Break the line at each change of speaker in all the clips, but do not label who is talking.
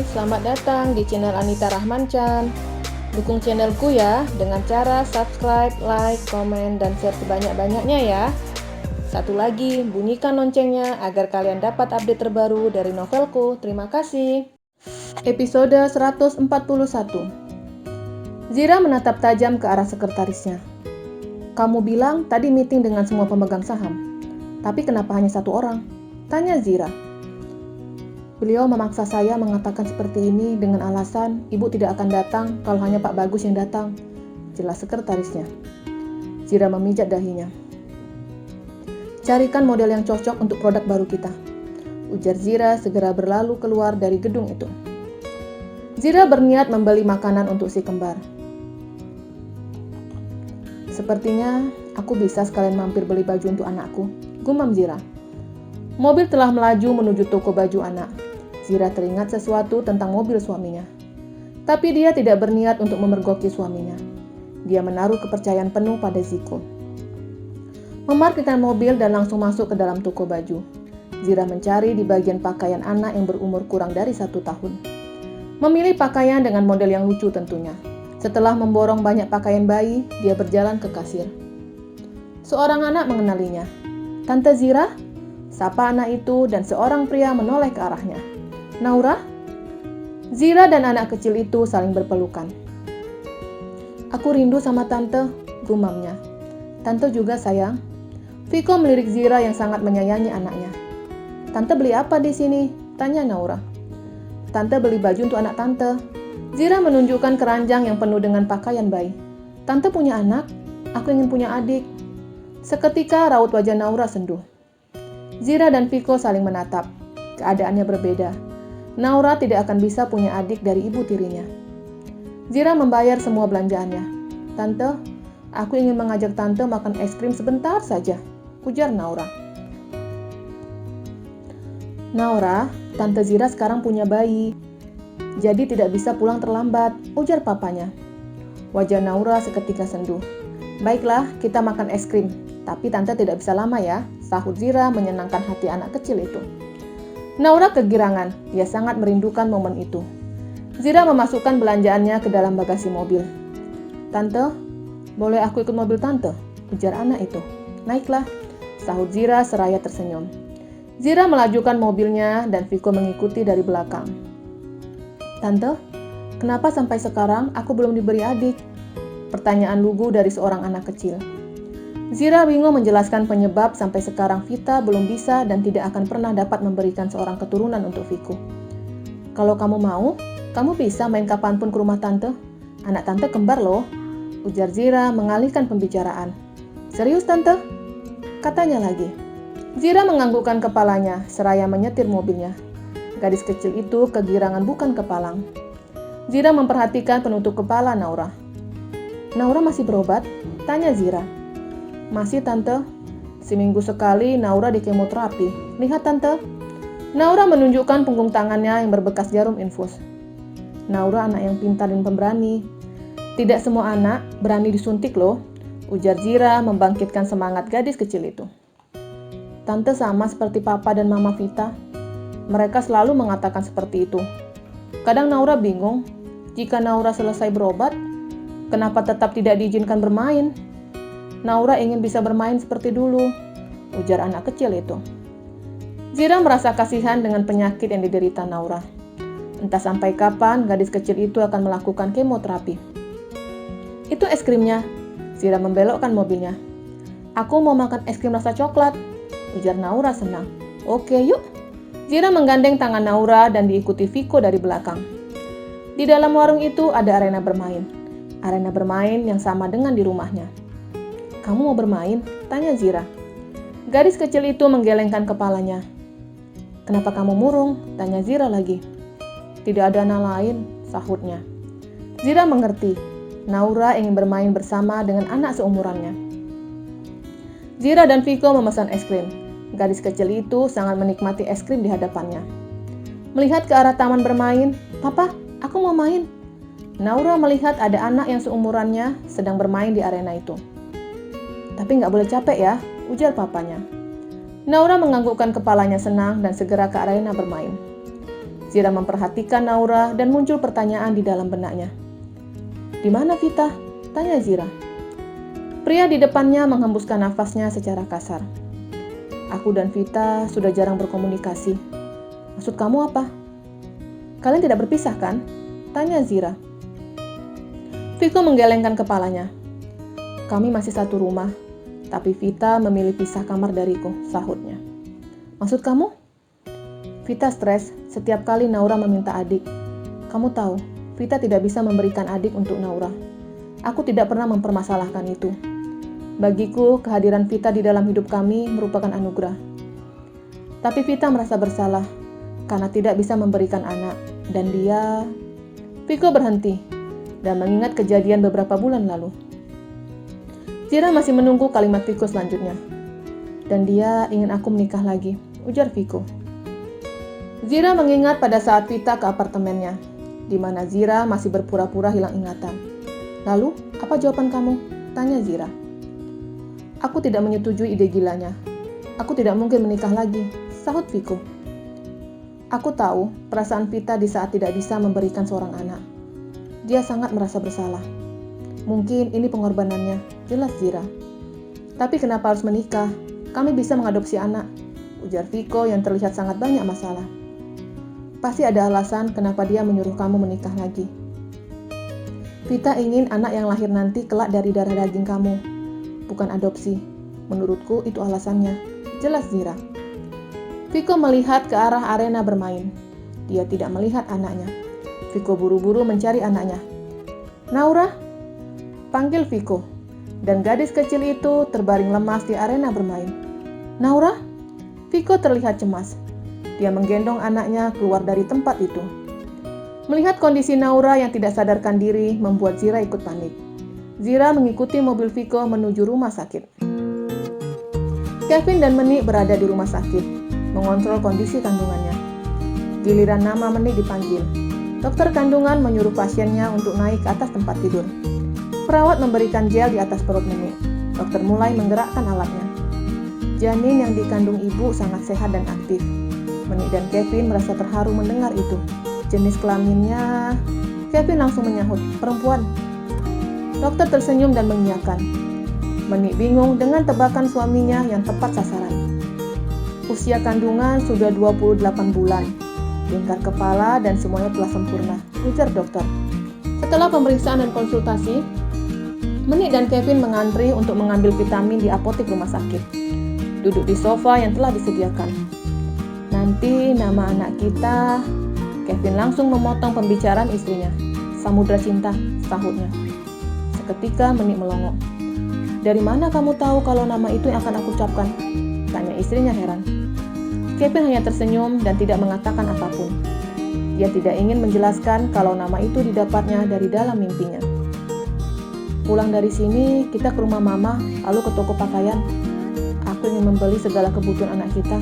Selamat datang di channel Anita Rahmanchan. Dukung channelku ya dengan cara subscribe, like, komen, dan share sebanyak-banyaknya ya. Satu lagi, bunyikan loncengnya agar kalian dapat update terbaru dari novelku. Terima kasih. Episode 141. Zira menatap tajam ke arah sekretarisnya. Kamu bilang tadi meeting dengan semua pemegang saham. Tapi kenapa hanya satu orang? Tanya Zira. Beliau memaksa saya mengatakan seperti ini dengan alasan ibu tidak akan datang kalau hanya Pak Bagus yang datang. Jelas sekretarisnya. Zira memijat dahinya. Carikan model yang cocok untuk produk baru kita. Ujar Zira segera berlalu keluar dari gedung itu. Zira berniat membeli makanan untuk si kembar. Sepertinya aku bisa sekalian mampir beli baju untuk anakku, gumam Zira. Mobil telah melaju menuju toko baju anak. Zira teringat sesuatu tentang mobil suaminya. Tapi dia tidak berniat untuk memergoki suaminya. Dia menaruh kepercayaan penuh pada Ziko. Memarkirkan mobil dan langsung masuk ke dalam toko baju. Zira mencari di bagian pakaian anak yang berumur kurang dari 1 tahun. Memilih pakaian dengan model yang lucu tentunya. Setelah memborong banyak pakaian bayi, dia berjalan ke kasir. Seorang anak mengenalinya. Tante Zira? Sapa anak itu dan seorang pria menoleh ke arahnya. Naura? Zira dan anak kecil itu saling berpelukan. Aku rindu sama tante, gumamnya. Tante juga sayang. Viko melirik Zira yang sangat menyayangi anaknya. Tante beli apa di sini? Tanya Naura. Tante beli baju untuk anak tante. Zira menunjukkan keranjang yang penuh dengan pakaian bayi. Tante punya anak, aku ingin punya adik. Seketika raut wajah Naura senduh. Zira dan Viko saling menatap. Keadaannya berbeda. Naura tidak akan bisa punya adik dari ibu tirinya. Zira membayar semua belanjaannya. Tante, aku ingin mengajak tante makan es krim sebentar saja, ujar Naura. Naura, tante Zira sekarang punya bayi. Jadi tidak bisa pulang terlambat, ujar papanya. Wajah Naura seketika senduh. Baiklah, kita makan es krim. Tapi tante tidak bisa lama ya, sahut Zira menyenangkan hati anak kecil itu. Naura kegirangan, dia sangat merindukan momen itu. Zira memasukkan belanjaannya ke dalam bagasi mobil. Tante, boleh aku ikut mobil tante? Ujar anak itu. Naiklah, sahut Zira seraya tersenyum. Zira melajukan mobilnya dan Viko mengikuti dari belakang. Tante, kenapa sampai sekarang aku belum diberi adik? Pertanyaan lugu dari seorang anak kecil. Zira bingung menjelaskan penyebab sampai sekarang Vita belum bisa dan tidak akan pernah dapat memberikan seorang keturunan untuk Viko. Kalau kamu mau, kamu bisa main kapanpun ke rumah tante. Anak tante kembar loh, ujar Zira mengalihkan pembicaraan. Serius tante? Katanya lagi. Zira menganggukkan kepalanya seraya menyetir mobilnya. Gadis kecil itu kegirangan bukan kepalang. Zira memperhatikan penutup kepala Naura. Naura masih berobat? Tanya Zira. Masih tante, seminggu sekali Naura di kemoterapi. Lihat tante. Naura menunjukkan punggung tangannya yang berbekas jarum infus. Naura anak yang pintar dan pemberani. Tidak semua anak berani disuntik loh, ujar Zira membangkitkan semangat gadis kecil itu. Tante sama seperti papa dan mama Vita. Mereka selalu mengatakan seperti itu. Kadang Naura bingung, jika Naura selesai berobat, kenapa tetap tidak diizinkan bermain? Naura ingin bisa bermain seperti dulu, ujar anak kecil itu. Zira merasa kasihan dengan penyakit yang diderita Naura. Entah sampai kapan gadis kecil itu akan melakukan kemoterapi. Itu es krimnya. Zira membelokkan mobilnya. Aku mau makan es krim rasa coklat, ujar Naura senang. Oke yuk. Zira menggandeng tangan Naura dan diikuti Viko dari belakang. Di dalam warung itu ada arena bermain. Arena bermain yang sama dengan di rumahnya. Kamu mau bermain? Tanya Zira. Gadis kecil itu menggelengkan kepalanya. Kenapa kamu murung? Tanya Zira lagi. Tidak ada anak lain, sahutnya. Zira mengerti. Naura ingin bermain bersama dengan anak seumurannya. Zira dan Viko memesan es krim. Gadis kecil itu sangat menikmati es krim di hadapannya. Melihat ke arah taman bermain, Papa, aku mau main. Naura melihat ada anak yang seumurannya sedang bermain di arena itu. Tapi nggak boleh capek ya, ujar papanya. Naura menganggukkan kepalanya senang dan segera ke arena bermain. Zira memperhatikan Naura dan muncul pertanyaan di dalam benaknya. "Di mana Vita?" tanya Zira. Pria di depannya menghembuskan nafasnya secara kasar. "Aku dan Vita sudah jarang berkomunikasi. Maksud kamu apa?" "Kalian tidak berpisah kan?" tanya Zira. Viko menggelengkan kepalanya. "Kami masih satu rumah, tapi Vita memilih pisah kamar dariku," sahutnya. "Maksud kamu?" "Vita stres setiap kali Naura meminta adik. Kamu tahu, Vita tidak bisa memberikan adik untuk Naura. Aku tidak pernah mempermasalahkan itu. Bagiku, kehadiran Vita di dalam hidup kami merupakan anugerah. Tapi Vita merasa bersalah karena tidak bisa memberikan anak, dan dia..." Viko berhenti dan mengingat kejadian beberapa bulan lalu. Zira masih menunggu kalimat Viko selanjutnya. "Dan dia ingin aku menikah lagi," ujar Viko. Zira mengingat pada saat Vita ke apartemennya, di mana Zira masih berpura-pura hilang ingatan. "Lalu, apa jawaban kamu?" tanya Zira. "Aku tidak menyetujui ide gilanya. Aku tidak mungkin menikah lagi," sahut Viko. "Aku tahu perasaan Vita di saat tidak bisa memberikan seorang anak. Dia sangat merasa bersalah. Mungkin ini pengorbanannya," jelas Zira. "Tapi kenapa harus menikah? Kami bisa mengadopsi anak," ujar Viko yang terlihat sangat banyak masalah. "Pasti ada alasan kenapa dia menyuruh kamu menikah lagi. Vita ingin anak yang lahir nanti kelak dari darah daging kamu, bukan adopsi. Menurutku itu alasannya," jelas Zira. Viko melihat ke arah arena bermain. Dia tidak melihat anaknya. Viko buru-buru mencari anaknya. "Naura?" panggil Viko. Dan gadis kecil itu terbaring lemas di arena bermain. "Naura?" Viko terlihat cemas. Dia menggendong anaknya keluar dari tempat itu. Melihat kondisi Naura yang tidak sadarkan diri membuat Zira ikut panik. Zira mengikuti mobil Viko menuju rumah sakit. Kevin dan Menik berada di rumah sakit, mengontrol kondisi kandungannya. Giliran nama Menik dipanggil. Dokter kandungan menyuruh pasiennya untuk naik ke atas tempat tidur. Perawat memberikan gel di atas perut Menik. Dokter mulai menggerakkan alatnya. Janin yang dikandung ibu sangat sehat dan aktif. Menik dan Kevin merasa terharu mendengar itu. Jenis kelaminnya... Kevin langsung menyahut, "Perempuan." Dokter tersenyum dan mengiyakan. Menik bingung dengan tebakan suaminya yang tepat sasaran. "Usia kandungan sudah 28 bulan. Lingkar kepala dan semuanya telah sempurna," ujar dokter. Setelah pemeriksaan dan konsultasi, Menik dan Kevin mengantri untuk mengambil vitamin di apotek rumah sakit. Duduk di sofa yang telah disediakan. "Nanti nama anak kita..." Kevin langsung memotong pembicaraan istrinya. "Samudra Cinta," sahutnya. Seketika Menik melongo. "Dari mana kamu tahu kalau nama itu yang akan aku ucapkan?" tanya istrinya heran. Kevin hanya tersenyum dan tidak mengatakan apapun. Dia tidak ingin menjelaskan kalau nama itu didapatnya dari dalam mimpinya. "Pulang dari sini, kita ke rumah mama, lalu ke toko pakaian. Aku ingin membeli segala kebutuhan anak kita,"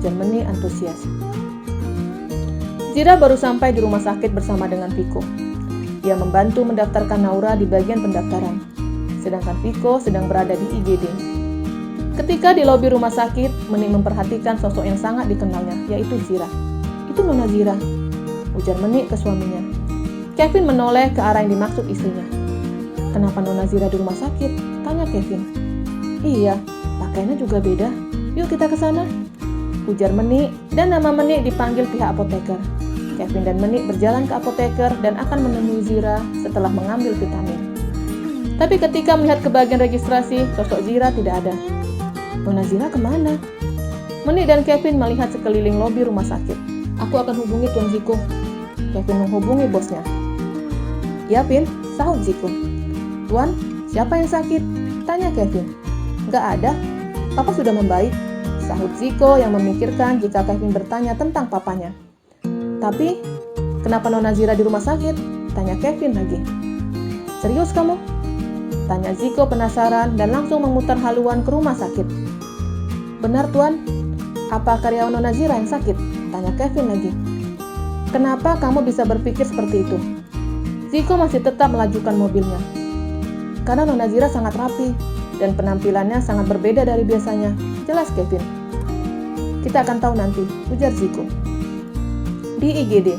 ujar Menik antusias. Zira baru sampai di rumah sakit bersama dengan Viko. Dia membantu mendaftarkan Naura di bagian pendaftaran, sedangkan Viko sedang berada di IGD. Ketika di lobi rumah sakit, Menik memperhatikan sosok yang sangat dikenalnya, yaitu Zira. "Itu Nona Zira," ujar Menik ke suaminya. Kevin menoleh ke arah yang dimaksud istrinya. "Kenapa Nona Zira di rumah sakit?" tanya Kevin. "Iya, pakaiannya juga beda. Yuk kita ke sana," ujar Menik, dan nama Menik dipanggil pihak apoteker. Kevin dan Menik berjalan ke apoteker dan akan menemui Zira setelah mengambil vitamin. Tapi ketika melihat ke bagian registrasi, sosok Zira tidak ada. "Nona Zira kemana?" Menik dan Kevin melihat sekeliling lobi rumah sakit. "Aku akan hubungi Tuan Ziko." Kevin menghubungi bosnya. "Ya, Vin," sahut Ziko. "Tuan, siapa yang sakit?" tanya Kevin. "Nggak ada. Papa sudah membaik," sahut Ziko yang memikirkan jika Kevin bertanya tentang papanya. "Tapi, kenapa Nona Zira di rumah sakit?" tanya Kevin lagi. "Serius kamu?" tanya Ziko penasaran dan langsung memutar haluan ke rumah sakit. "Benar, Tuan. Apa karyawan Nona Zira yang sakit?" tanya Kevin lagi. "Kenapa kamu bisa berpikir seperti itu?" Ziko masih tetap melajukan mobilnya. "Karena Nona Zira sangat rapi dan penampilannya sangat berbeda dari biasanya," jelas Kevin. "Kita akan tahu nanti," ujar Ziko. Di IGD,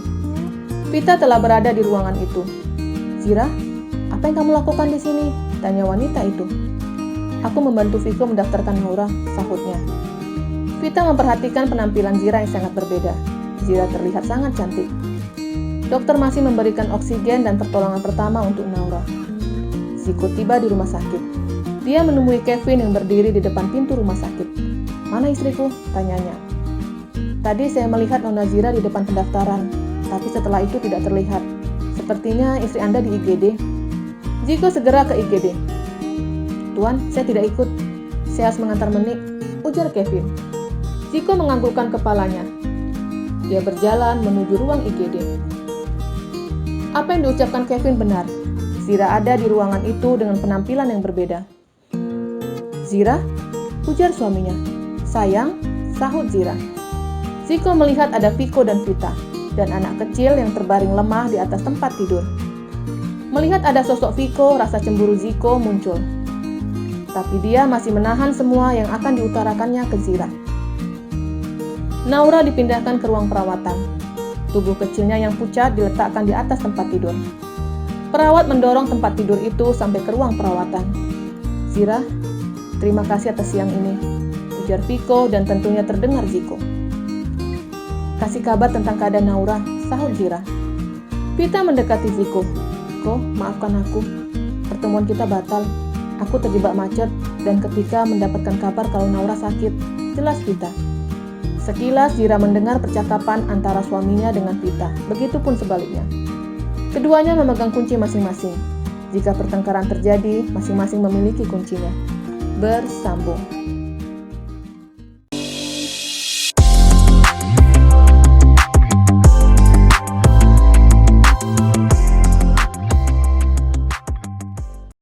Vita telah berada di ruangan itu. "Zira, apa yang kamu lakukan di sini?" tanya wanita itu. "Aku membantu Viko mendaftarkan Naura," sahutnya. Vita memperhatikan penampilan Zira yang sangat berbeda. Zira terlihat sangat cantik. Dokter masih memberikan oksigen dan pertolongan pertama untuk Naura. Ziko tiba di rumah sakit. Dia menemui Kevin yang berdiri di depan pintu rumah sakit. "Mana istriku?" tanyanya. "Tadi saya melihat Nona Zira di depan pendaftaran, tapi setelah itu tidak terlihat. Sepertinya istri Anda di IGD." Ziko segera ke IGD. "Tuan, saya tidak ikut. Saya harus mengantar Menik," ujar Kevin. Ziko menganggukkan kepalanya. Dia berjalan menuju ruang IGD. Apa yang diucapkan Kevin benar. Zira ada di ruangan itu dengan penampilan yang berbeda. "Zira?" ujar suaminya. "Sayang," sahut Zira. Ziko melihat ada Viko dan Vita, dan anak kecil yang terbaring lemah di atas tempat tidur. Melihat ada sosok Viko, rasa cemburu Ziko muncul. Tapi dia masih menahan semua yang akan diutarakannya ke Zira. Naura dipindahkan ke ruang perawatan. Tubuh kecilnya yang pucat diletakkan di atas tempat tidur. Perawat mendorong tempat tidur itu sampai ke ruang perawatan. "Zira, terima kasih atas siang ini," ujar Viko dan tentunya terdengar Ziko. "Kasih kabar tentang keadaan Naura," sahut Zira. Vita mendekati Ziko. "Ko, maafkan aku. Pertemuan kita batal. Aku terjebak macet dan ketika mendapatkan kabar kalau Naura sakit," jelas Vita. Sekilas Zira mendengar percakapan antara suaminya dengan Vita, begitupun sebaliknya. Keduanya memegang kunci masing-masing. Jika pertengkaran terjadi, masing-masing memiliki kuncinya. Bersambung.